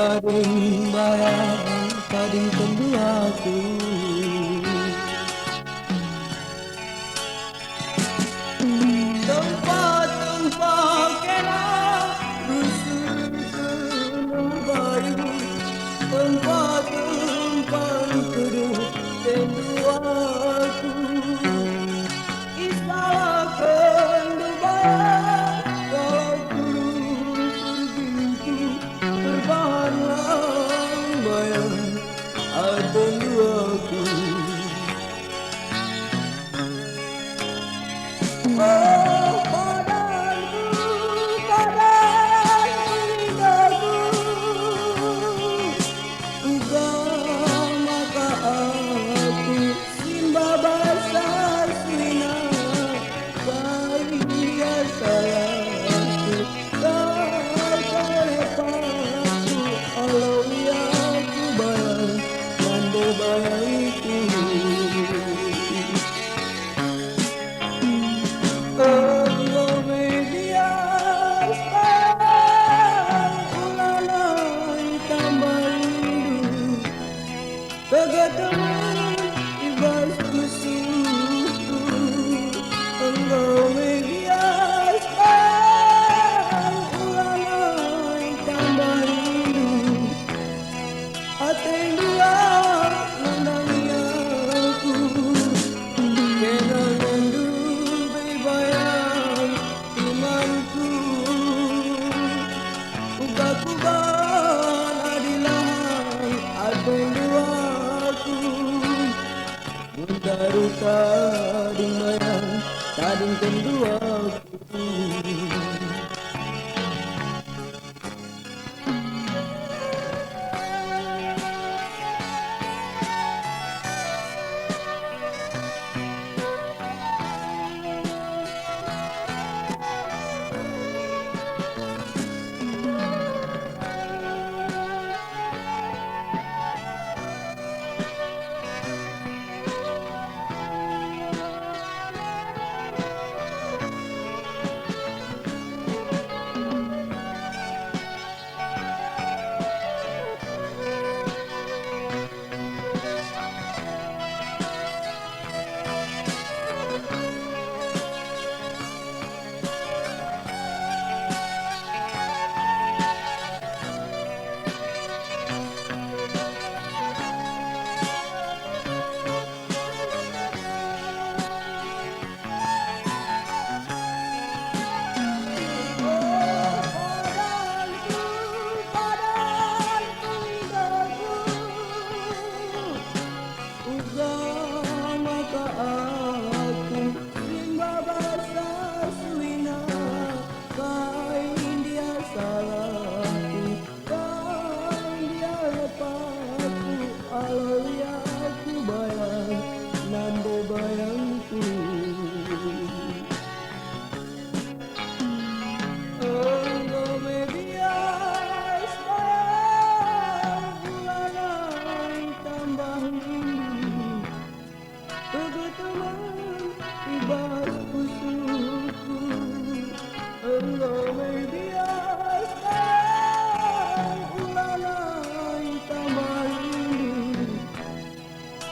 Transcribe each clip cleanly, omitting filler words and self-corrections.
Kading bayang, kading tendu aku. Tempat-tempat kena rusun bayu, tempat-tempat kedua tendu aku. Isalakan bayang, kalau turun pergiku terbalang bayang, tendu aku. Oh, padaku, padaku lidahku, engkau maka aku simba basah sina, baik dia sayangku, kau lepasku, alau ya aku bayang, nande bayang itu. Engkau medias ulanai tambah rindu, kegetaran ibas kusuku. Engkau medias ulanai tambah rindu, hati dua menangi aku. Kenangan dulu bayang imanku, uga-ugaan adilahan atendu aku. Muda-ruta kading bayang, kading tendu aku. Bayangku, engkau medias ulanai tambah rindu, kegetaran ibas kusuku. Engkau medias ulanai tambah rindu,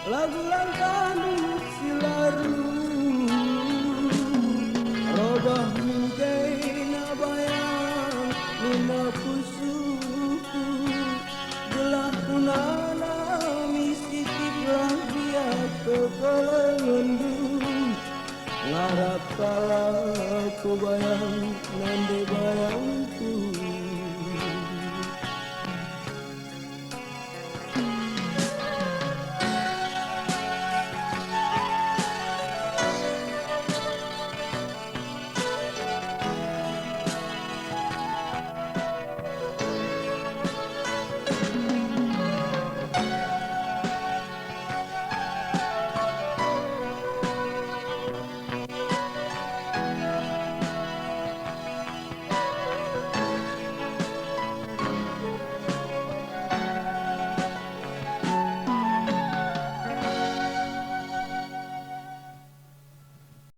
lagu langkahmu silaru, robah mungkin bayang luna pusuku. Gelah punana misitiklah dia kekelengendung, ngarap kala ku bayang nande bayangku.